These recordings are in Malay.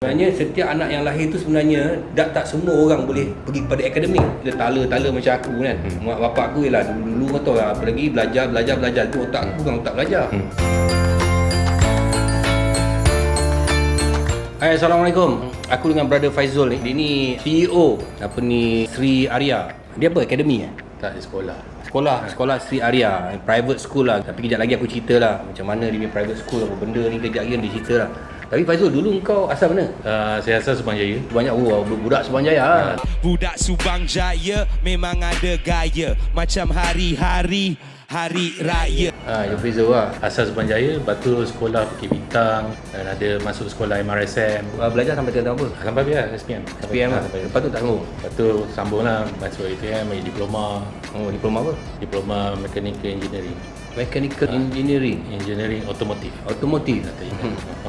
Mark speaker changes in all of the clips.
Speaker 1: Sebenarnya setiap anak yang lahir tu sebenarnya tak semua orang boleh pergi kepada akademik. Dia tala-tala macam aku kan. Mak bapak aku ialah dulu kau tahu lah, apalagi belajar tu otak aku bukan otak belajar. Hai, Assalamualaikum. Aku dengan brother Faizul ni. Dia ni CEO Sri Arya. Dia apa? Akademi
Speaker 2: Tak, di sekolah.
Speaker 1: Sekolah Sri Arya, private school lah. Tapi kejap lagi aku cerita lah macam mana dia punya private school, apa benda ni kejap lagi dia cerita lah. Tapi Faizul, dulu kau asal mana?
Speaker 2: Saya asal Subang Jaya.
Speaker 1: Banyak budak Subang Jaya.
Speaker 3: Budak Subang Jaya memang ada gaya macam hari-hari hari raya.
Speaker 1: Ya Faizul lah.
Speaker 2: Asal Subang Jaya, lepas tu sekolah Bukit Bintang dan ada masuk sekolah MRSM.
Speaker 1: Belajar sampai tahun apa?
Speaker 2: Sampai biar SPM.
Speaker 1: SPM lah. Lepas tu tak sambung?
Speaker 2: Lepas tu sambung lah masuk ITM, diploma.
Speaker 1: Oh, diploma apa?
Speaker 2: Diploma Mechanical Engineering.
Speaker 1: Mechanical Engineering.
Speaker 2: Engineering Otomotif.
Speaker 1: Otomotif.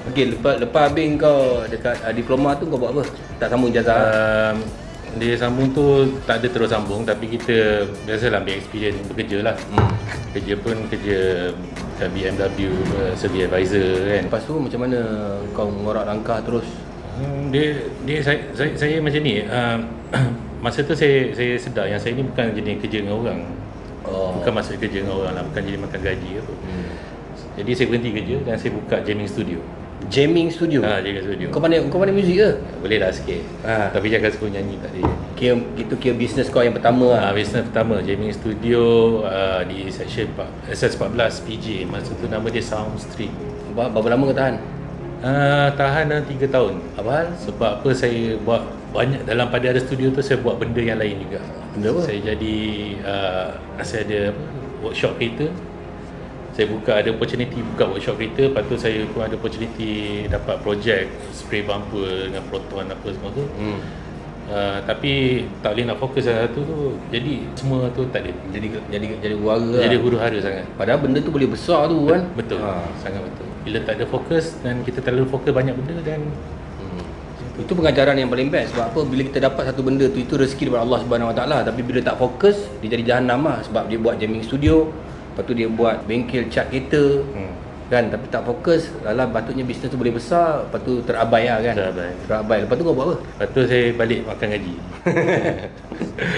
Speaker 1: Okey, lepas habis kau dekat diploma tu kau buat apa? Tak sambung ijazah?
Speaker 2: Dia sambung tu tak ada terus sambung, tapi kita biasalah ambil experience bekerja lah. Kerja pun kerja kat BMW sebagai advisor kan.
Speaker 1: Lepas tu macam mana kau mengorak langkah terus?
Speaker 2: Saya macam ni. Masa tu saya sedar yang saya ni bukan jenis kerja dengan orang. Bukan masuk kerja dengan orang lah, bukan jadi makan gaji apa. Jadi saya berhenti kerja dan saya buka jamming studio.
Speaker 1: Jamming studio?
Speaker 2: Jamming studio.
Speaker 1: Kau pandai muzik ke?
Speaker 2: Boleh lah sikit. Tapi jangan suruh nyanyi tak dia.
Speaker 1: Kira bisnes kau yang pertama lah.
Speaker 2: Business pertama, jamming studio di section SS14 PJ. Masa tu nama dia Soundstream.
Speaker 1: Berapa lama kau tahan?
Speaker 2: Tahan 3 tahun.
Speaker 1: Abang?
Speaker 2: Sebab apa saya buat banyak dalam pada ada studio tu, saya buat benda yang lain juga.
Speaker 1: Benda apa?
Speaker 2: Saya jadi saya ada workshop kereta. Saya ada opportunity buka workshop kereta. Lepas tu saya pun ada opportunity dapat projek spray bumper dengan proton apa semua tu. Tapi tak boleh nak fokus dalam satu tu. Jadi semua tu tak ada.
Speaker 1: Jadi huru-hara.
Speaker 2: Jadi huru-hara sangat.
Speaker 1: Padahal benda tu boleh besar tu kan.
Speaker 2: Betul. Sangat betul. Bila tak ada fokus dan kita terlalu fokus banyak benda dan
Speaker 1: itu pengajaran yang paling best. Sebab apa? Bila kita dapat satu benda tu, itu rezeki daripada Allah Subhanahu Wa Taala. Tapi bila tak fokus, dia jadi jahanam lah. Sebab dia buat jamming studio, lepas tu dia buat bengkel cat kereta, kan? Tapi tak fokus, dalam patutnya bisnes tu boleh besar, lepas tu terabai lah kan. Terabai. Lepas tu kau buat apa?
Speaker 2: lepas tu saya balik makan gaji.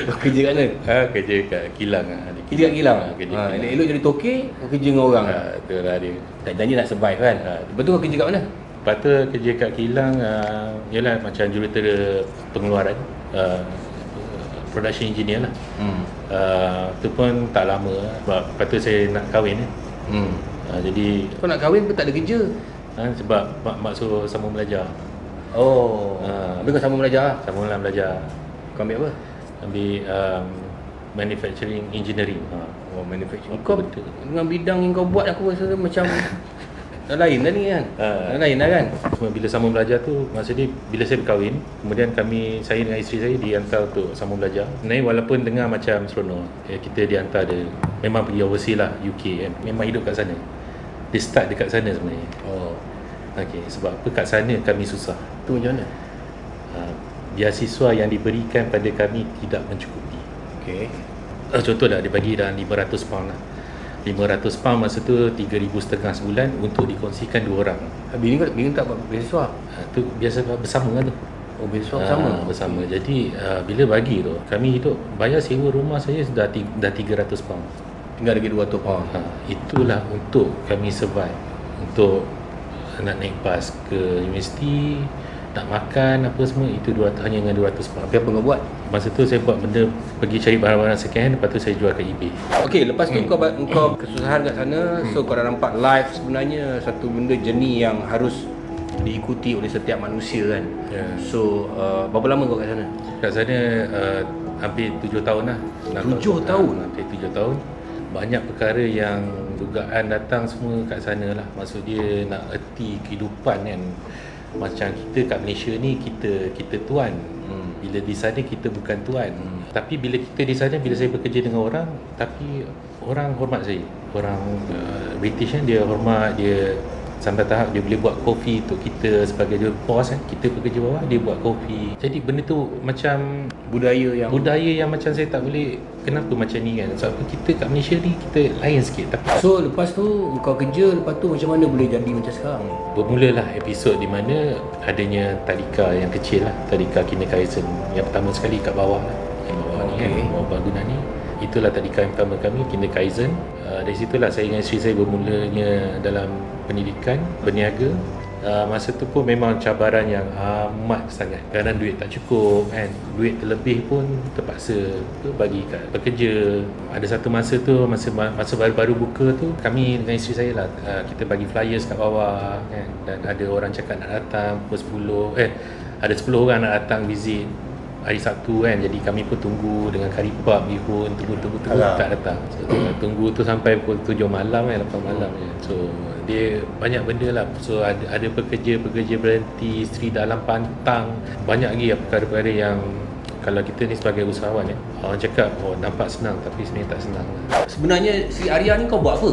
Speaker 1: Kau kerja kat mana?
Speaker 2: Kerja kat kilang
Speaker 1: Kerja kat kilang?
Speaker 2: Kerja kilang.
Speaker 1: Elok jadi toke, kau kerja dengan orang.
Speaker 2: Betul lah dia.
Speaker 1: Tak janji nak survive kan. Lepas tu kau kerja kat mana?
Speaker 2: Lepas tu kerja kat kilang, ialah macam jurutera pengeluaran, production engineer lah. Tu pun tak lama lah. Sebab lepas tu saya nak kahwin. Jadi
Speaker 1: Kau nak kahwin pun tak ada kerja.
Speaker 2: sebab mak suruh sambung belajar.
Speaker 1: Habis kau sambung belajar lah?
Speaker 2: Sambung lah belajar.
Speaker 1: Kau ambil apa?
Speaker 2: Ambil manufacturing engineering.
Speaker 1: Manufacturing. Kau dengan bidang yang kau buat aku rasa macam lain dah ni kan. Lain dah kan.
Speaker 2: Cuma bila sambung belajar tu, maksudnya bila saya berkahwin, kemudian saya dengan isteri saya dihantar untuk sambung belajar. Sebenarnya walaupun dengar macam seronok, kita dihantar memang pergi overseas lah, UK kan. Memang hidup kat sana. Dia start dekat sana sebenarnya. Okey, sebab apa kat sana kami susah.
Speaker 1: Tu macam mana?
Speaker 2: Beasiswa yang diberikan pada kami tidak mencukupi.
Speaker 1: Okey.
Speaker 2: Contohlah dia bagi dah 500 pound lah. 500 pound masa tu 3,500 sebulan untuk dikongsikan 2 orang.
Speaker 1: Bini tak buat beasiswa?
Speaker 2: Tu biasa bersama lah tu.
Speaker 1: Beasiswa bersama?
Speaker 2: Bersama. Jadi bila bagi tu, kami hidup bayar sewa rumah saya dah 300 pound.
Speaker 1: Tinggal lagi 200 pound.
Speaker 2: Itulah untuk kami survive. Untuk nak naik bas ke universiti, nak makan apa semua, itu 200, hanya dengan 200 pound.
Speaker 1: Tapi apa kau buat?
Speaker 2: Masa tu saya buat benda, pergi cari barang-barang second hand, lepas tu saya jual kat eBay.
Speaker 1: Okey, lepas tu kau kesusahan kat sana, so kau dah nampak life sebenarnya satu benda journey yang harus diikuti oleh setiap manusia kan. So berapa lama kau kat sana?
Speaker 2: Kat sana hampir 7 tahun lah.
Speaker 1: 7 tahun?
Speaker 2: Hampir 7 tahun. Banyak perkara yang dugaan datang semua kat sana lah. Maksud dia nak erti kehidupan kan. Macam kita kat Malaysia ni, kita tuan. Bila di sana kita bukan tuan. Tapi bila kita di sana, bila saya bekerja dengan orang, tapi orang hormat saya. Orang British kan, dia hormat, dia sampai tahap dia boleh buat kopi untuk kita sebagai dia bos kan, kita pekerja bawah, dia buat kopi. Jadi benda tu macam budaya yang macam saya tak boleh, kenapa macam ni kan. Sebab kita kat Malaysia ni kita lain sikit. Tapi
Speaker 1: So lepas tu kau kerja, lepas tu macam mana boleh jadi macam sekarang?
Speaker 2: bermulalah episod di mana adanya tadika yang kecil lah, tadika kindergarten yang pertama sekali kat bawah lah, yang bawah ni kan, bawah bangunan ni. Itulah tadika yang pertama kami, kindergarten. Dari situlah saya dengan isteri saya bermulanya dalam pendidikan, berniaga. Masa tu pun memang cabaran yang amat sangat, kerana duit tak cukup kan, duit terlebih pun terpaksa bagi kat pekerja. Ada satu masa tu, masa baru-baru buka tu, kami dengan isteri saya lah, kita bagi flyers kat bawah kan, dan ada orang cakap nak datang pukul 10, ada 10 orang nak datang visit hari Sabtu kan. Jadi kami pun tunggu dengan kari pub, bihun, tunggu tak datang. So, tunggu tu sampai pukul 7 malam kan, 8 malam je. So dia banyak benda lah. So ada pekerja berhenti, isteri dalam pantang. Banyak lagi perkara-perkara yang kalau kita ni sebagai usahawan orang cakap nampak senang, tapi sebenarnya tak senang.
Speaker 1: Sebenarnya Sri Arya ni kau buat apa?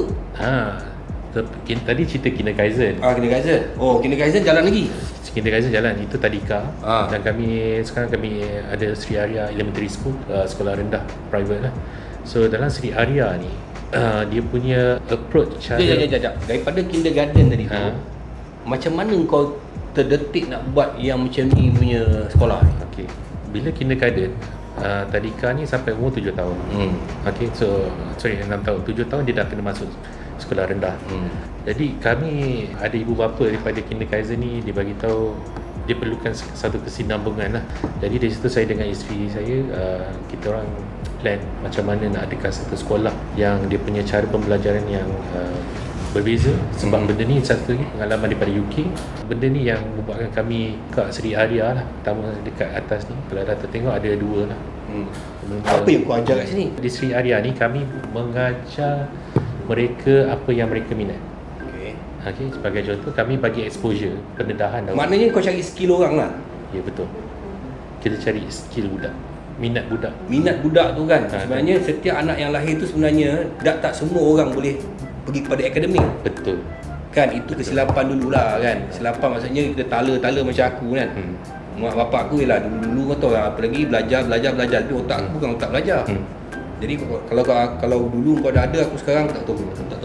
Speaker 2: Tadi cerita kindergarten.
Speaker 1: Kindergarten. Kindergarten jalan lagi?
Speaker 2: Kindergarten jalan, itu tadika. Dan sekarang kami ada Sri Arya Elementary School, sekolah rendah private lah. So dalam Sri Arya ni dia punya approach cara
Speaker 1: daripada kindergarten tadi tu, macam mana kau terdetik nak buat yang macam ni punya sekolah ni?
Speaker 2: Okay. Bila kindergarten, tadika ni sampai umur 7 tahun. Okay, so 6 tahun, 7 tahun dia dah kena masuk sekolah rendah. Jadi kami ada ibu bapa daripada kindergarten ni, dia bagi tahu dia perlukan satu kesinambungan lah. Jadi dari situ saya dengan isteri saya, kita orang plan macam mana nak adakan satu sekolah yang dia punya cara pembelajaran yang berbeza. Sebab benda ni satu lagi pengalaman daripada UK. Benda ni yang membuatkan kami kat Sri Arya lah, pertama dekat atas ni, kalau dah tengok ada 2 lah.
Speaker 1: Apa yang kau ajar kat sini?
Speaker 2: Di Sri Arya ni kami mengajar mereka apa yang mereka minat. Okay, sebagai contoh kami bagi exposure, pendedahan.
Speaker 1: Maknanya kau cari skill orang lah?
Speaker 2: Ya, betul. Kita cari skill budak, minat budak.
Speaker 1: Minat budak tu kan, sebenarnya setiap anak yang lahir tu sebenarnya tak semua orang boleh pergi kepada akademik. Betul. Kan, itu kesilapan dululah kan. Kesilapan maksudnya kita tala macam aku kan. Mak bapak aku ialah dulu kau tahu lah, apa lagi belajar. Tapi otak aku bukan otak belajar. Jadi kalau dulu kau dah ada, aku sekarang tak tahu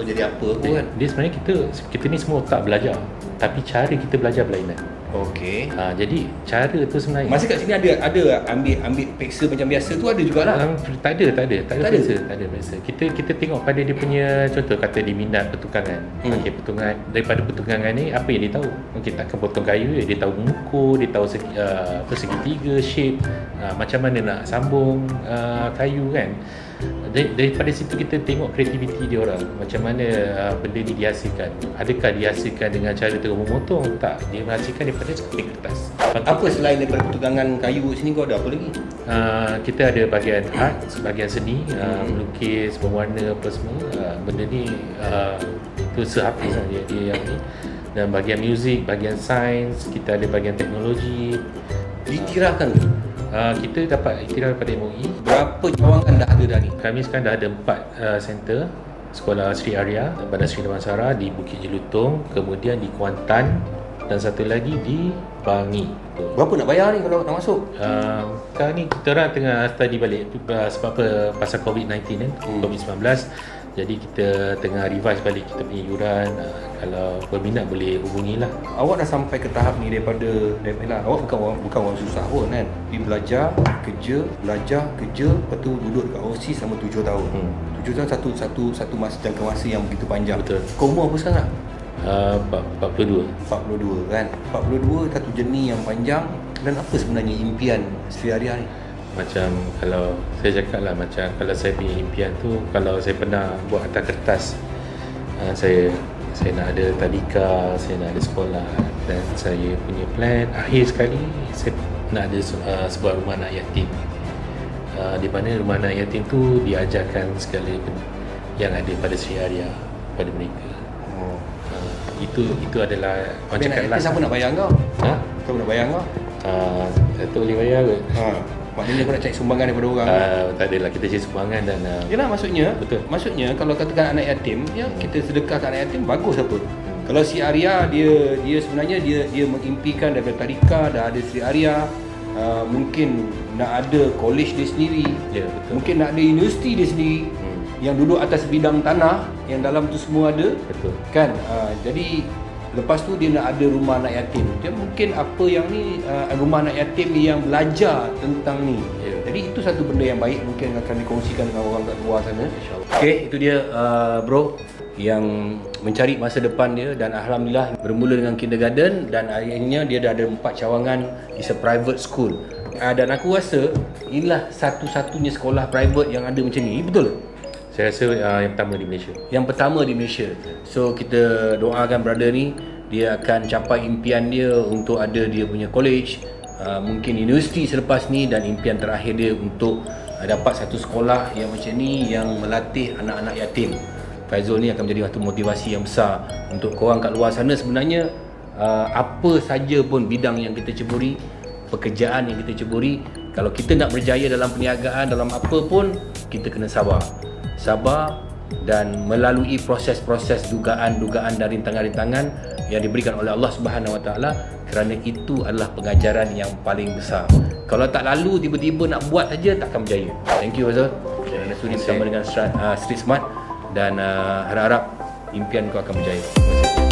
Speaker 1: jadi apa aku kan.
Speaker 2: Dia sebenarnya kita ni semua otak belajar, tapi cara kita belajar berlainan.
Speaker 1: Okey.
Speaker 2: Jadi cara tu sebenarnya.
Speaker 1: Masa kat sini ada ambil peksa macam biasa tu ada jugalah.
Speaker 2: Tak ada peksa. Kita tengok pada dia punya, contoh kata dia minat pertukangan. Okey, pertukangan, daripada pertukangan ni apa yang dia tahu? Okey, takkan potong kayu, dia tahu mengukur, dia tahu segitiga, shape, macam mana nak sambung kayu kan. Daripada situ kita tengok kreativiti dia orang, macam mana benda ni dihasilkan. Adakah dihasilkan dengan cara terus memotong? Tak, dia menghasilkan daripada sekeping kertas.
Speaker 1: Apa selain daripada pertukangan kayu sini kau ada apa lagi?
Speaker 2: Kita ada bahagian art, bahagian seni, melukis, berwarna apa semua. Benda ni itu sehabis lah dia yang ni. Dan bahagian muzik, bahagian sains, kita ada bahagian teknologi.
Speaker 1: Diiktirafkan tu?
Speaker 2: Kita dapat iktiraf daripada MOE.
Speaker 1: Berapa cawangan dah ada dah ni?
Speaker 2: Kami sekarang dah ada 4 center. Sekolah Sri Arya, Bandar Seri Damansara di Bukit Jelutong, kemudian di Kuantan, dan satu lagi di Bangi.
Speaker 1: Berapa nak bayar ni kalau nak masuk?
Speaker 2: Sekarang ni kita orang tengah study balik sebab apa, pasal COVID-19 kan, COVID-19. Jadi kita tengah revise balik kita punya yuran. Kalau berminat boleh hubungilah.
Speaker 1: Awak dah sampai ke tahap ni daripada awak bukan orang susah pun kan. Pergi belajar, kerja, lepas tu duduk dekat overseas selama 7 tahun. 7 tahun satu masa, jangka masa yang begitu panjang.
Speaker 2: Betul.
Speaker 1: Kau umur apa sekarang?
Speaker 2: 42
Speaker 1: kan. 42 satu journey yang panjang. Dan apa sebenarnya impian Sri Arya ni?
Speaker 2: Macam kalau saya cakap lah, macam kalau saya punya impian tu, kalau saya pernah buat atas kertas, saya nak ada tadika, saya nak ada sekolah, dan saya punya plan akhir sekali saya nak ada sebuah rumah anak yatim, di mana rumah anak yatim tu diajarkan segala yang ada pada Sri Arya pada mereka. Itu adalah orang cakap lah.
Speaker 1: Siapa nak bayar kau? Siapa nak bayar kau?
Speaker 2: Saya tak boleh bayar kot.
Speaker 1: Maknanya kau nak cari sumbangan daripada orang?
Speaker 2: Tak adalah, kita cari sumbangan dan
Speaker 1: yelah, maksudnya
Speaker 2: betul.
Speaker 1: Maksudnya kalau katakan anak yatim, ya kita sedekah kat anak yatim, bagus apa? Kalau Sri Arya dia sebenarnya dia mengimpikan daripada tadika, dah ada Sri Arya, mungkin nak ada college dia sendiri,
Speaker 2: betul.
Speaker 1: mungkin nak ada universiti dia sendiri yang duduk atas bidang tanah yang dalam tu semua ada,
Speaker 2: Betul.
Speaker 1: kan. Jadi lepas tu dia nak ada rumah anak yatim. Dia mungkin apa yang ni rumah anak yatim yang belajar tentang ni. Jadi itu satu benda yang baik mungkin akan dikongsikan dengan orang kat luar sana, insya-Allah. Okey, itu dia bro yang mencari masa depan dia, dan alhamdulillah bermula dengan kindergarten dan akhirnya dia dah ada 4 cawangan. It's a private school. Dan aku rasa inilah satu-satunya sekolah private yang ada macam ni, betul?
Speaker 2: Saya rasa yang pertama di Malaysia.
Speaker 1: Yang pertama di Malaysia. So kita doakan brother ni, dia akan capai impian dia untuk ada dia punya college, mungkin universiti selepas ni, dan impian terakhir dia untuk dapat satu sekolah yang macam ni yang melatih anak-anak yatim. Faizul ni akan menjadi satu motivasi yang besar untuk korang kat luar sana. Sebenarnya apa saja pun bidang yang kita ceburi, pekerjaan yang kita ceburi, kalau kita nak berjaya dalam perniagaan, dalam apa pun, kita kena sabar dan melalui proses-proses dugaan-dugaan dan rintangan-rintangan yang diberikan oleh Allah Subhanahu Wa Taala, kerana itu adalah pengajaran yang paling besar. Kalau tak lalu tiba-tiba nak buat saja, takkan berjaya. Thank you Faizul kerana sudi bersama dengan Street Smart, dan harap-harap impian kau akan berjaya. Terima kasih.